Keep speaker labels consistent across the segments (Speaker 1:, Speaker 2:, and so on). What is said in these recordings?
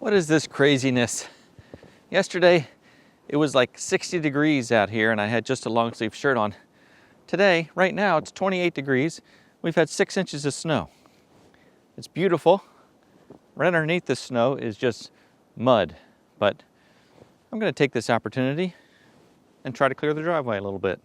Speaker 1: What is this craziness? Yesterday, it was like 60 degrees out here and I had just a long sleeve shirt on. Today, right now, it's 28 degrees. We've had 6 inches of snow. It's beautiful. Right underneath the snow is just mud, but I'm going to take this opportunity and try to clear the driveway a little bit.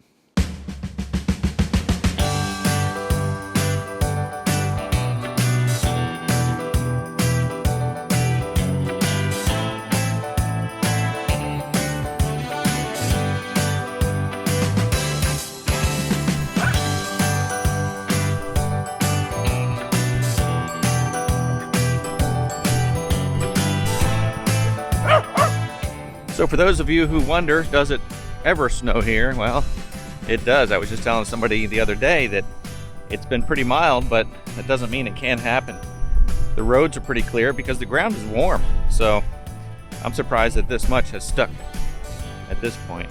Speaker 1: So for those of you who wonder, does it ever snow here? Well, it does. I was just telling somebody the other day that it's been pretty mild, but that doesn't mean it can't happen. The roads are pretty clear because the ground is warm. So I'm surprised that this much has stuck at this point.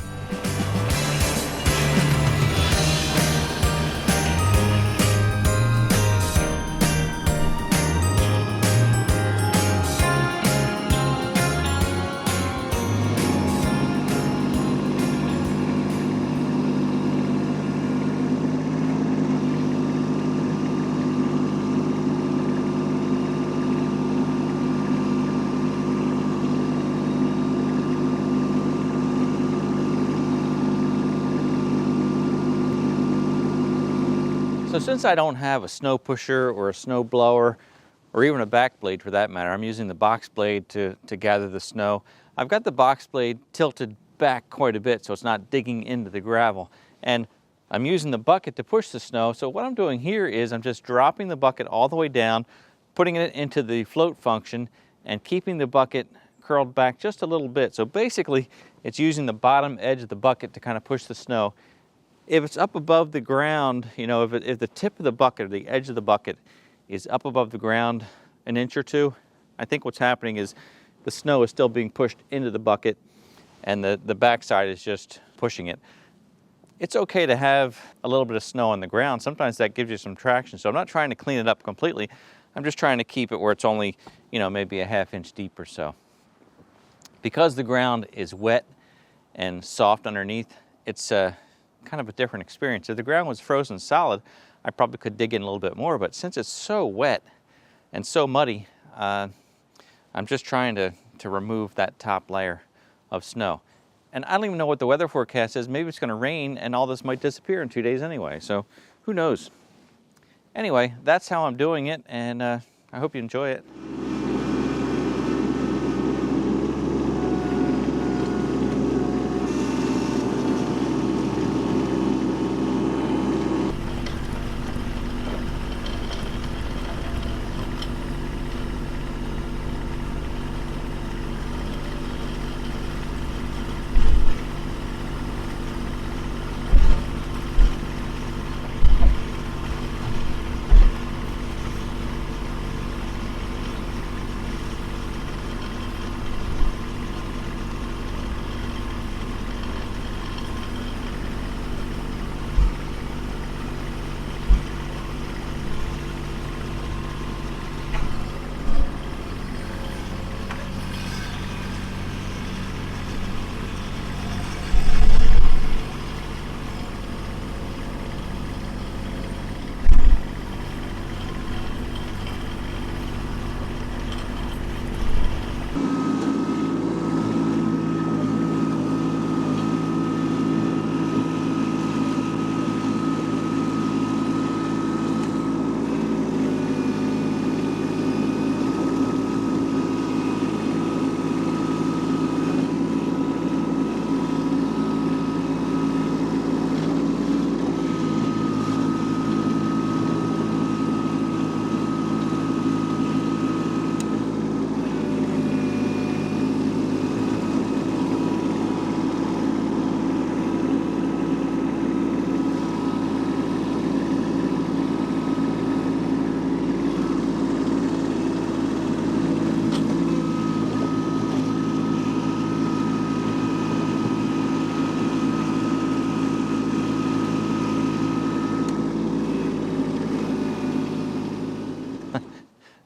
Speaker 1: So since I don't have a snow pusher or a snow blower or even a back blade for that matter, I'm using the box blade to gather the snow. I've got the box blade tilted back quite a bit so it's not digging into the gravel. And I'm using the bucket to push the snow. So what I'm doing here is I'm just dropping the bucket all the way down, putting it into the float function and keeping the bucket curled back just a little bit. So basically it's using the bottom edge of the bucket to kind of push the snow. If it's up above the ground, you know, if the tip of the bucket or the edge of the bucket is up above the ground an inch or two, I think what's happening is the snow is still being pushed into the bucket and the backside is just pushing it. It's okay to have a little bit of snow on the ground. Sometimes that gives you some traction. So I'm not trying to clean it up completely. I'm just trying to keep it where it's only, you know, maybe a ½ inch deep or so. Because the ground is wet and soft underneath, it's kind of a different experience. If the ground was frozen solid, I probably could dig in a little bit more, but since it's so wet and so muddy, I'm just trying to remove that top layer of snow. And I don't even know what the weather forecast is. Maybe it's going to rain and all this might disappear in 2 days anyway, so who knows. Anyway, that's how I'm doing it, and I hope you enjoy it.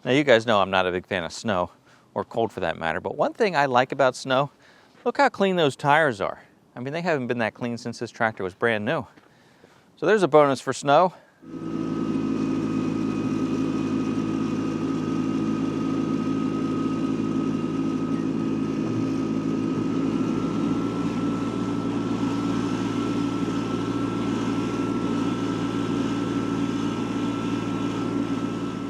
Speaker 1: Now you guys know I'm not a big fan of snow or cold for that matter. But one thing I like about snow, look how clean those tires are. I mean, they haven't been that clean since this tractor was brand new. So there's a bonus for snow.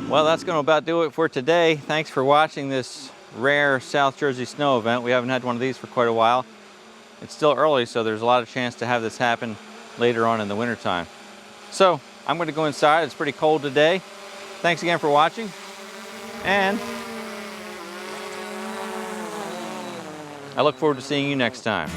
Speaker 1: Well, that's going to about do it for today. Thanks for watching this rare South Jersey snow event. We haven't had one of these for quite a while. It's still early, so there's a lot of chance to have this happen later on in the wintertime. So I'm going to go inside. It's pretty cold today. Thanks again for watching, and I look forward to seeing you next time.